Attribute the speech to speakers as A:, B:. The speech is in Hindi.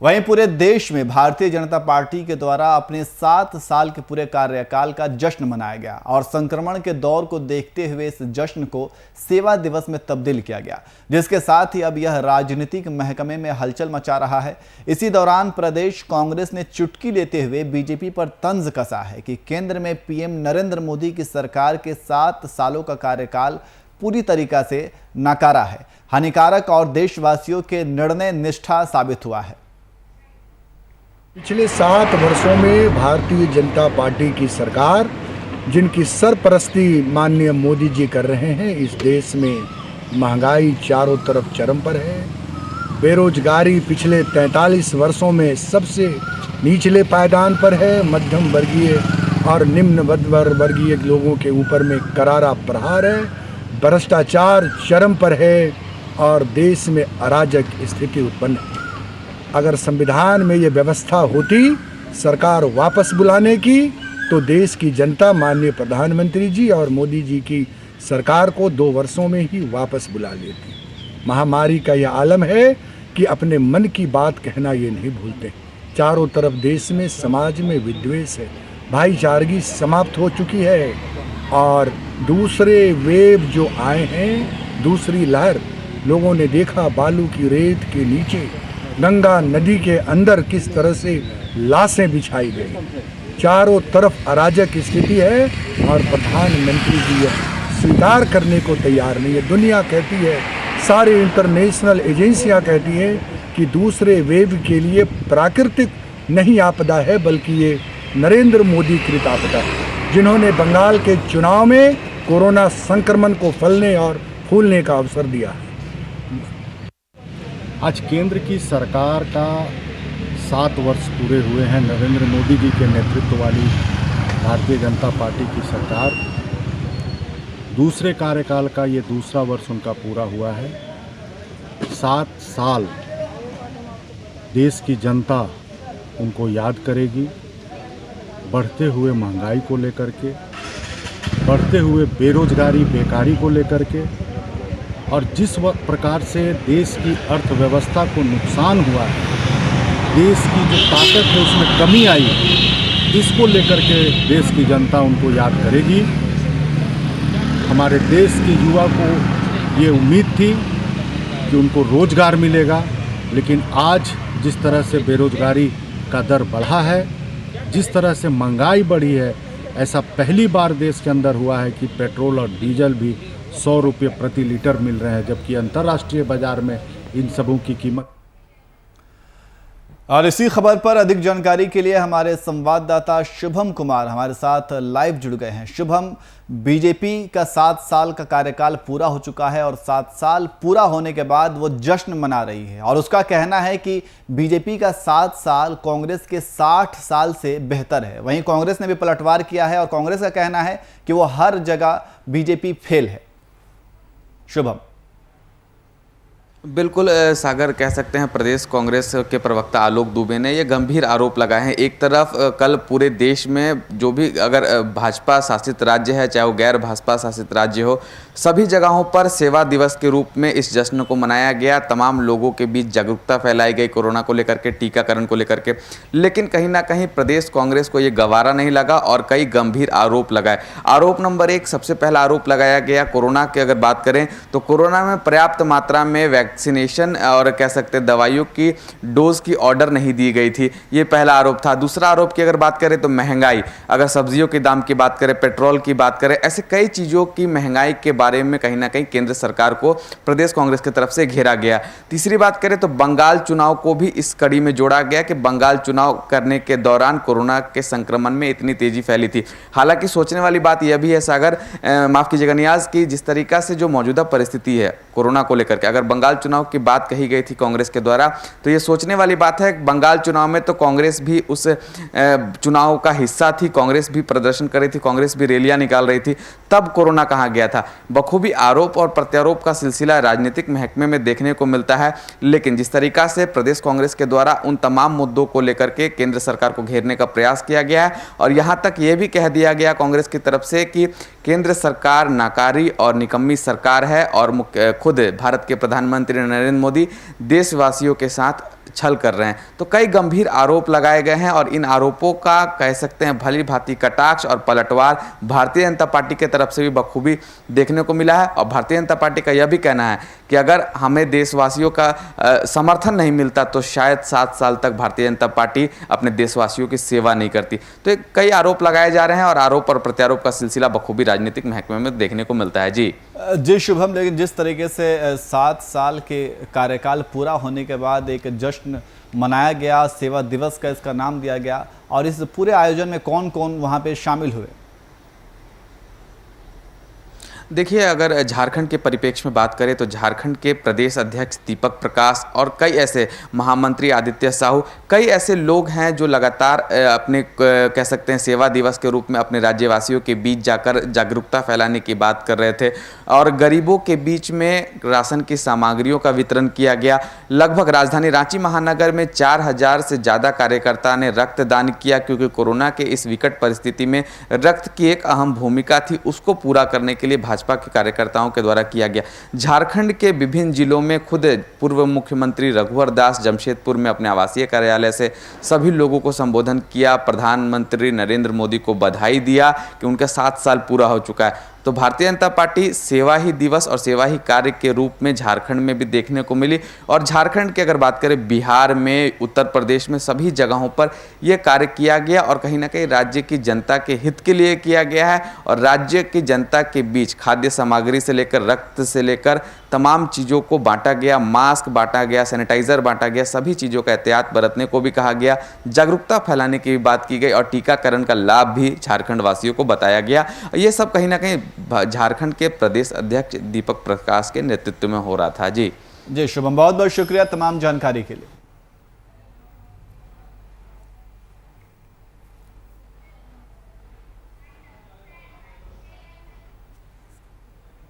A: वहीं पूरे देश में भारतीय जनता पार्टी के द्वारा अपने 7 साल के पूरे कार्यकाल का जश्न मनाया गया और संक्रमण के दौर को देखते हुए इस जश्न को सेवा दिवस में तब्दील किया गया, जिसके साथ ही अब यह राजनीतिक महकमे में हलचल मचा रहा है। इसी दौरान प्रदेश कांग्रेस ने चुटकी लेते हुए बीजेपी पर तंज कसा है कि केंद्र में पीएम नरेंद्र मोदी की सरकार के 7 सालों का कार्यकाल पूरी तरीका से नकारा है, हानिकारक और देशवासियों के निर्णय निष्ठा साबित हुआ है।
B: पिछले 7 वर्षों में भारतीय जनता पार्टी की सरकार, जिनकी सरपरस्ती माननीय मोदी जी कर रहे हैं, इस देश में महंगाई चारों तरफ चरम पर है। बेरोजगारी पिछले 43 वर्षों में सबसे निचले पायदान पर है। मध्यम वर्गीय और निम्न वर्गीय लोगों के ऊपर में करारा प्रहार है। भ्रष्टाचार चरम पर है और देश में अराजक स्थिति उत्पन्न है। अगर संविधान में ये व्यवस्था होती सरकार वापस बुलाने की, तो देश की जनता माननीय प्रधानमंत्री जी और मोदी जी की सरकार को 2 वर्षों में ही वापस बुला लेती। महामारी का यह आलम है कि अपने मन की बात कहना ये नहीं भूलते। चारों तरफ देश में समाज में विद्वेष है, भाईचारगी समाप्त हो चुकी है और दूसरे वेव जो आए हैं, दूसरी लहर, लोगों ने देखा बालू की रेत के नीचे गंगा नदी के अंदर किस तरह से लाशें बिछाई गई। चारों तरफ अराजक स्थिति है और प्रधानमंत्री जी यह स्वीकार करने को तैयार नहीं है। दुनिया कहती है, सारी इंटरनेशनल एजेंसियां कहती हैं कि दूसरे वेव के लिए प्राकृतिक नहीं आपदा है, बल्कि ये नरेंद्र मोदी कृत आपदा है, जिन्होंने बंगाल के चुनाव में कोरोना संक्रमण को फैलने और फूलने का अवसर दिया है।
C: आज केंद्र की सरकार का 7 वर्ष पूरे हुए हैं। नरेंद्र मोदी जी के नेतृत्व वाली भारतीय जनता पार्टी की सरकार, दूसरे कार्यकाल का ये दूसरा वर्ष उनका पूरा हुआ है। 7 साल देश की जनता उनको याद करेगी। बढ़ते हुए महंगाई को लेकर के, बढ़ते हुए बेरोजगारी बेकारी को लेकर के, और जिस प्रकार से देश की अर्थव्यवस्था को नुकसान हुआ है, देश की जो ताकत है उसमें कमी आई, इसको लेकर के देश की जनता उनको याद करेगी। हमारे देश के युवा को ये उम्मीद थी कि उनको रोजगार मिलेगा, लेकिन आज जिस तरह से बेरोजगारी का दर बढ़ा है, जिस तरह से महंगाई बढ़ी है, ऐसा पहली बार देश के अंदर हुआ है कि पेट्रोल और डीजल भी 100 रुपये प्रति लीटर मिल रहे हैं, जबकि अंतर्राष्ट्रीय बाजार में इन सबों की कीमत।
A: और इसी खबर पर अधिक जानकारी के लिए हमारे संवाददाता शुभम कुमार हमारे साथ लाइव जुड़ गए हैं। शुभम, बीजेपी का 7 साल का कार्यकाल पूरा हो चुका है और 7 साल पूरा होने के बाद वो जश्न मना रही है और उसका कहना है कि बीजेपी का 7 साल कांग्रेस के 60 साल से बेहतर है। वहीं कांग्रेस ने भी पलटवार किया है और कांग्रेस का कहना है कि वो हर जगह बीजेपी फेल है। शुभम।
D: बिल्कुल सागर, कह सकते हैं प्रदेश कांग्रेस के प्रवक्ता आलोक दुबे ने ये गंभीर आरोप लगाए हैं। एक तरफ कल पूरे देश में जो भी अगर भाजपा शासित राज्य है, चाहे वो गैर भाजपा शासित राज्य हो, सभी जगहों पर सेवा दिवस के रूप में इस जश्न को मनाया गया। तमाम लोगों के बीच जागरूकता फैलाई गई कोरोना को लेकर के, टीकाकरण को लेकर के, लेकिन कहीं ना कहीं प्रदेश कांग्रेस को ये गवारा नहीं लगा और कई गंभीर आरोप लगाए। आरोप नंबर 1, सबसे पहला आरोप लगाया गया कोरोना की अगर बात करें तो कोरोना में पर्याप्त मात्रा में वैक्सीनेशन और कह सकते हैं दवाइयों की डोज की ऑर्डर नहीं दी गई थी, ये पहला आरोप था। दूसरा आरोप की अगर बात करें तो महंगाई, अगर सब्जियों के दाम की बात करें, पेट्रोल की बात करें, ऐसे कई चीज़ों की महंगाई के बारे में कहीं ना कहीं केंद्र सरकार को प्रदेश कांग्रेस की तरफ से घेरा गया। तीसरी बात करें तो बंगाल चुनाव को भी इस कड़ी में जोड़ा गया कि बंगाल चुनाव करने के दौरान कोरोना के संक्रमण में इतनी तेजी फैली थी। हालांकि सोचने वाली बात यह भी है सागर, माफ कीजिएगा नियाज, की जिस तरीका से जो मौजूदा परिस्थिति है कोरोना को लेकर के, अगर बंगाल चुनाव की बात कही गई थी कांग्रेस के द्वारा, तो ये सोचने वाली बात है बंगाल चुनाव में तो कांग्रेस भी उस चुनाव का हिस्सा थी, कांग्रेस भी प्रदर्शन कर रही थी, कांग्रेस भी रैलियां निकाल रही थी, तब कोरोना कहाँ गया था। बखूबी आरोप और प्रत्यारोप का सिलसिला राजनीतिक महकमे में देखने को मिलता है, लेकिन जिस तरीका से प्रदेश कांग्रेस के द्वारा उन तमाम मुद्दों को लेकर के केंद्र सरकार को घेरने का प्रयास किया गया है और यहां तक यह भी कह दिया गया कांग्रेस की तरफ से कि केंद्र सरकार नाकारी और निकम्मी सरकार है और खुद भारत के प्रधानमंत्री नरेंद्र मोदी देशवासियों के साथ छल कर रहे हैं। तो कई गंभीर आरोप लगाए गए हैं और इन आरोपों का कह सकते हैं भली भांति कटाक्ष और पलटवार भारतीय जनता पार्टी की तरफ से भी बखूबी देखने को मिला है। और भारतीय जनता पार्टी का यह भी कहना है कि अगर हमें देशवासियों का समर्थन नहीं मिलता तो शायद 7 साल तक भारतीय जनता पार्टी अपने देशवासियों की सेवा नहीं करती। तो कई आरोप लगाए जा रहे हैं और आरोप और प्रत्यारोप का सिलसिला बखूबी राजनीतिक महकमे में देखने को मिलता है। जी
A: शुभम, लेकिन जिस तरीके से 7 साल के कार्यकाल पूरा होने के बाद एक जश्न मनाया गया, सेवा दिवस का इसका नाम दिया गया, और इस पूरे आयोजन में कौन कौन वहां पे शामिल हुए?
D: देखिए, अगर झारखंड के परिप्रेक्ष्य में बात करें तो झारखंड के प्रदेश अध्यक्ष दीपक प्रकाश और कई ऐसे महामंत्री आदित्य साहू, कई ऐसे लोग हैं जो लगातार अपने कह सकते हैं सेवा दिवस के रूप में अपने राज्यवासियों के बीच जाकर जागरूकता फैलाने की बात कर रहे थे और गरीबों के बीच में राशन की सामग्रियों का वितरण किया गया। लगभग राजधानी रांची महानगर में 4000 से ज़्यादा कार्यकर्ता ने रक्तदान किया, क्योंकि कोरोना के इस विकट परिस्थिति में रक्त की एक अहम भूमिका थी, उसको पूरा करने के लिए भाजपा के कार्यकर्ताओं के द्वारा किया गया। झारखंड के विभिन्न जिलों में खुद पूर्व मुख्यमंत्री रघुवर दास जमशेदपुर में अपने आवासीय कार्यालय से सभी लोगों को संबोधन किया, प्रधानमंत्री नरेंद्र मोदी को बधाई दिया कि उनका 7 साल पूरा हो चुका है। तो भारतीय जनता पार्टी सेवा ही दिवस और सेवा ही कार्य के रूप में झारखंड में भी देखने को मिली। और झारखंड की अगर बात करें, बिहार में, उत्तर प्रदेश में, सभी जगहों पर यह कार्य किया गया और कहीं ना कहीं राज्य की जनता के हित के लिए किया गया है। और राज्य की जनता के बीच खाद्य सामग्री से लेकर रक्त से लेकर तमाम चीज़ों को बांटा गया, मास्क बांटा गया, सैनिटाइजर बांटा गया, सभी चीज़ों का एहतियात बरतने को भी कहा गया, जागरूकता फैलाने की भी बात की गई और टीकाकरण का लाभ भी झारखंड वासियों को बताया गया। ये सब कहीं ना कहीं झारखंड के प्रदेश अध्यक्ष दीपक प्रकाश के नेतृत्व में हो रहा था। जी
A: शुभम, बहुत बहुत शुक्रिया तमाम जानकारी के लिए।